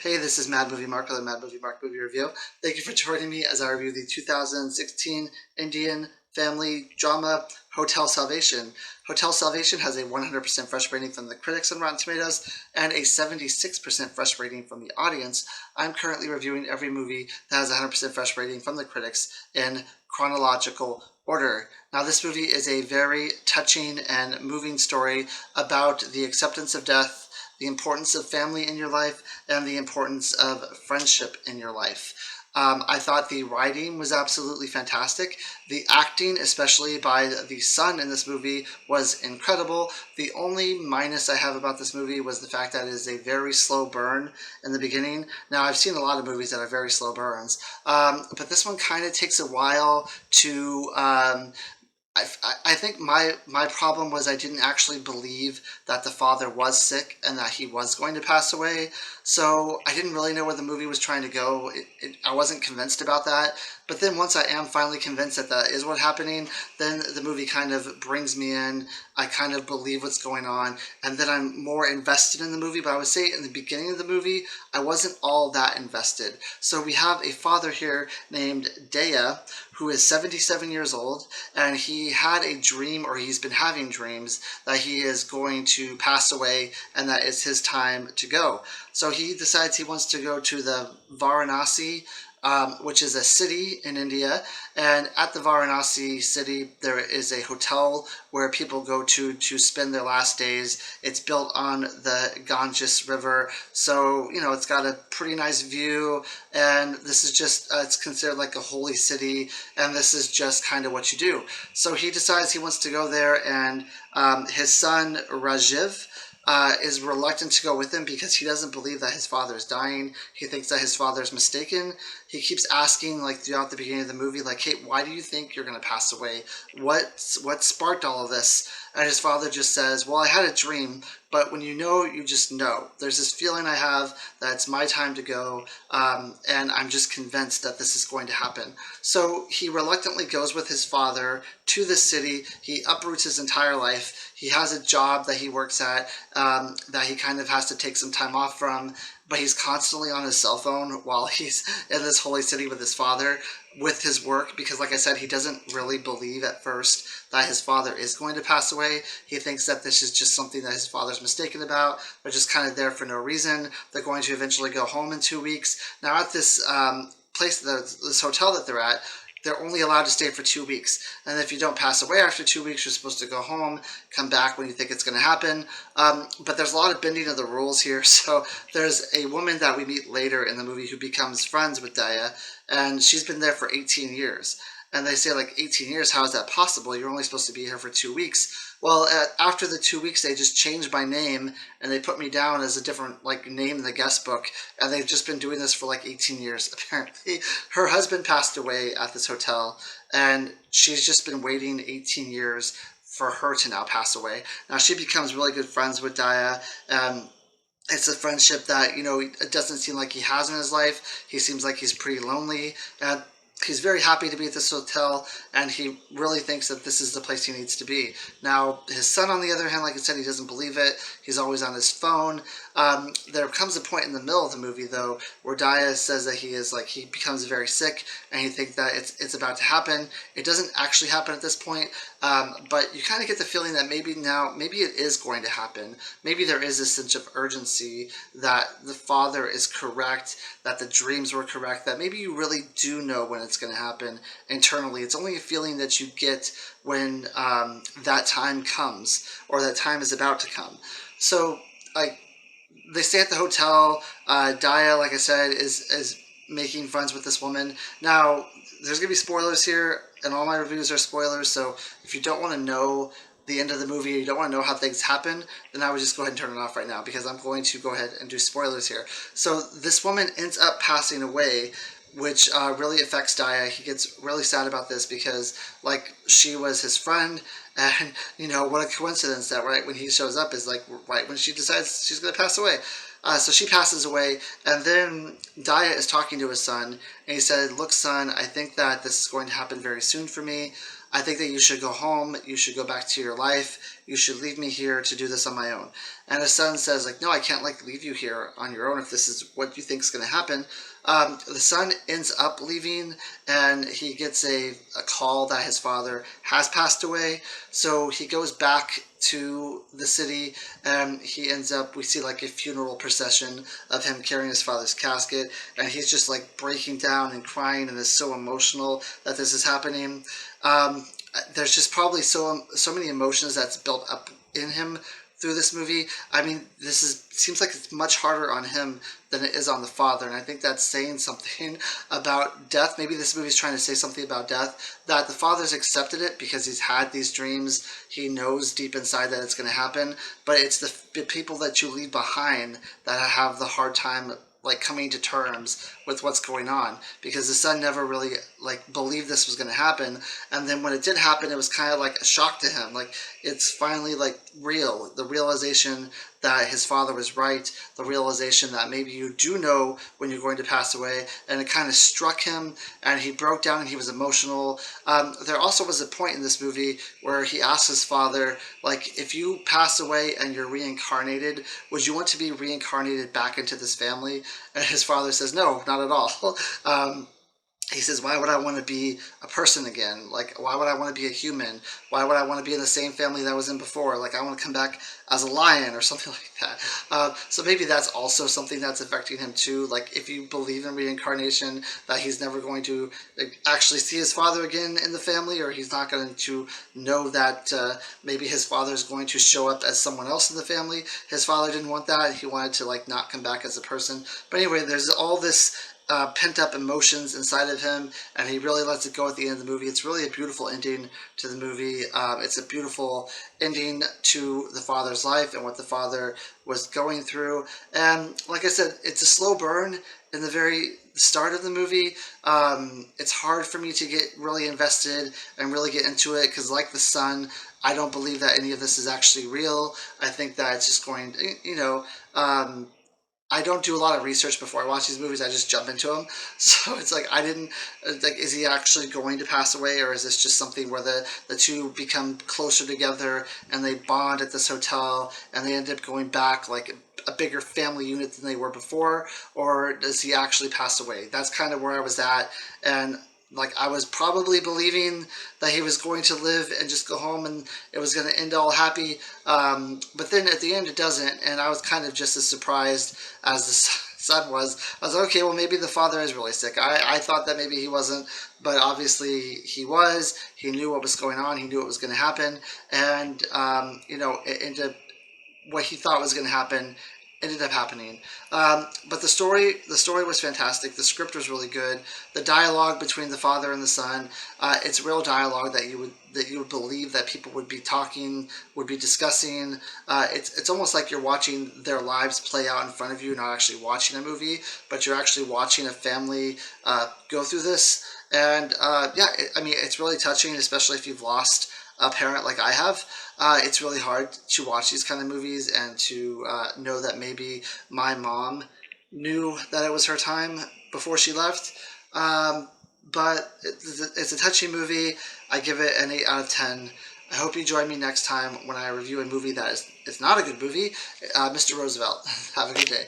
Hey, this is Mad Movie Mark of the Mad Movie Mark Movie Review. Thank you for joining me as I review the 2016 Indian family drama Hotel Salvation. Hotel Salvation has a 100% fresh rating from the critics on Rotten Tomatoes and a 76% fresh rating from the audience. I'm currently reviewing every movie that has a 100% fresh rating from the critics in chronological order. Now, this movie is a very touching and moving story about the acceptance of death, the importance of family in your life, and the importance of friendship in your life. I thought the writing was absolutely fantastic. The acting, especially by the son in this movie, was incredible. The only minus I have about this movie was the fact that it is a very slow burn in the beginning. Now, I've seen a lot of movies that are very slow burns, but this one kind of takes a while to I think my problem was I didn't actually believe that the father was sick and that he was going to pass away. So I didn't really know where the movie was trying to go. I wasn't convinced about that. But then once I am finally convinced that that is what's happening, then the movie kind of brings me in. I kind of believe what's going on, and then I'm more invested in the movie. But I would say in the beginning of the movie, I wasn't all that invested. So we have a father here named Daya, who is 77 years old, and he had a dream, or he's been having dreams, that he is going to pass away and that it's his time to go. So he decides he wants to go to the Varanasi, which is a city in India. And at the Varanasi city, there is a hotel where people go to spend their last days. It's built on the Ganges River, so it's got a pretty nice view. And this is just it's considered like a holy city, and this is just kind of what you do. So he decides he wants to go there, and his son Rajiv is reluctant to go with him because he doesn't believe that his father is dying. He thinks that his father is mistaken. He keeps asking, like throughout the beginning of the movie, like, "Hey, why do you think you're going to pass away? What sparked all of this?" And his father just says, "Well, I had a dream, but when you know, you just know. There's this feeling I have that it's my time to go, and I'm just convinced that this is going to happen." So he reluctantly goes with his father to the city. He uproots his entire life. He has a job that he works at that he kind of has to take some time off from, but he's constantly on his cell phone while he's in this holy city with his father with his work, because like I said, he doesn't really believe at first that his father is going to pass away. He thinks that this is just something that his father's mistaken about. They're just kind of there for no reason. They're going to eventually go home in 2 weeks. Now at this place, this hotel that they're at, they're only allowed to stay for 2 weeks. And if you don't pass away after 2 weeks, you're supposed to go home, come back when you think it's going to happen. But there's a lot of bending of the rules here. So there's a woman that we meet later in the movie who becomes friends with Daya, and she's been there for 18 years. And they say, like, 18 years, how is that possible? You're only supposed to be here for 2 weeks. Well, after the 2 weeks, they just changed my name, and they put me down as a different, like, name in the guest book. And they've just been doing this for, like, 18 years, apparently. Her husband passed away at this hotel, and she's just been waiting 18 years for her to now pass away. Now, she becomes really good friends with Daya, and it's a friendship that, it doesn't seem like he has in his life. He seems like he's pretty lonely, and he's very happy to be at this hotel, and he really thinks that this is the place he needs to be. Now, his son, on the other hand, like I said, he doesn't believe it. He's always on his phone. There comes a point in the middle of the movie, though, where Daya says that he becomes very sick, and he thinks that it's about to happen. It doesn't actually happen at this point, but you kind of get the feeling that maybe it is going to happen. Maybe there is a sense of urgency that the father is correct, that the dreams were correct, that maybe you really do know when it's going to happen internally. It's only a feeling that you get when that time comes, or that time is about to come. So, they stay at the hotel. Daya, like I said, is making friends with this woman. Now, there's going to be spoilers here, and all my reviews are spoilers, so if you don't want to know the end of the movie, you don't want to know how things happen, then I would just go ahead and turn it off right now, because I'm going to go ahead and do spoilers here. So this woman ends up passing away, which really affects Daya. He gets really sad about this because, like, she was his friend, and, what a coincidence that right when he shows up is, like, right when she decides she's going to pass away. So she passes away, and then Daya is talking to his son, and he said, "Look, son, I think that this is going to happen very soon for me. I think that you should go home, you should go back to your life, You should leave me here to do this on my own. And his son says, like, no, I can't like leave you here on your own if this is what you think is going to happen. The son ends up leaving, and he gets a call that his father has passed away. So he goes back to the city, and he ends up, we see like a funeral procession of him carrying his father's casket, and he's just like breaking down and crying, and is so emotional that this is happening. There's just probably so many emotions that's built up in him through this movie. I mean, seems like it's much harder on him than it is on the father, and I think that's saying something about death. Maybe this movie is trying to say something about death, that the father's accepted it because he's had these dreams. He knows deep inside that it's going to happen, but it's the people that you leave behind that have the hard time like coming to terms with what's going on, because the son never really like believed this was going to happen, and then when it did happen, it was kind of like a shock to him. Like, it's finally like real, the realization that his father was right, the realization that maybe you do know when you're going to pass away, and it kind of struck him, and he broke down and he was emotional. There also was a point in this movie where he asked his father, like, if you pass away and you're reincarnated, would you want to be reincarnated back into this family? And his father says, no, not at all. He says, why would I want to be a person again? Like, why would I want to be a human? Why would I want to be in the same family that I was in before? Like, I want to come back as a lion or something like that. So maybe that's also something that's affecting him too. Like, if you believe in reincarnation, that he's never going to like, actually see his father again in the family, or he's not going to know that maybe his father is going to show up as someone else in the family. His father didn't want that. He wanted to like not come back as a person. But anyway, there's all this pent-up emotions inside of him, and he really lets it go at the end of the movie. It's really a beautiful ending to the movie. It's a beautiful ending to the father's life and what the father was going through. And like I said, it's a slow burn in the very start of the movie. It's hard for me to get really invested and really get into it, because like the son, I don't believe that any of this is actually real. I think that it's just going, I don't do a lot of research before I watch these movies. I just jump into them. So it's like, I didn't, like, is he actually going to pass away, or is this just something where the two become closer together and they bond at this hotel and they end up going back like a bigger family unit than they were before, or does he actually pass away? That's kind of where I was at. And like, I was probably believing that he was going to live and just go home and it was going to end all happy. But then at the end it doesn't, and I was kind of just as surprised as the son was. I was like, okay, well, maybe the father is really sick. I thought that maybe he wasn't, but obviously he was. He knew what was going on. He knew what was going to happen. And, it ended up, what he thought was going to happen ended up happening. But the story was fantastic. The script was really good. The dialogue between the father and the son, it's real dialogue that you would believe that people would be talking, would be discussing. It's almost like you're watching their lives play out in front of you, not actually watching a movie, but you're actually watching a family go through this. And it's really touching, especially if you've lost a parent like I have. It's really hard to watch these kind of movies and to know that maybe my mom knew that it was her time before she left. But it's a touching movie. I give it an 8 out of 10. I hope you join me next time when I review a movie that is not a good movie, Mr. Roosevelt. Have a good day.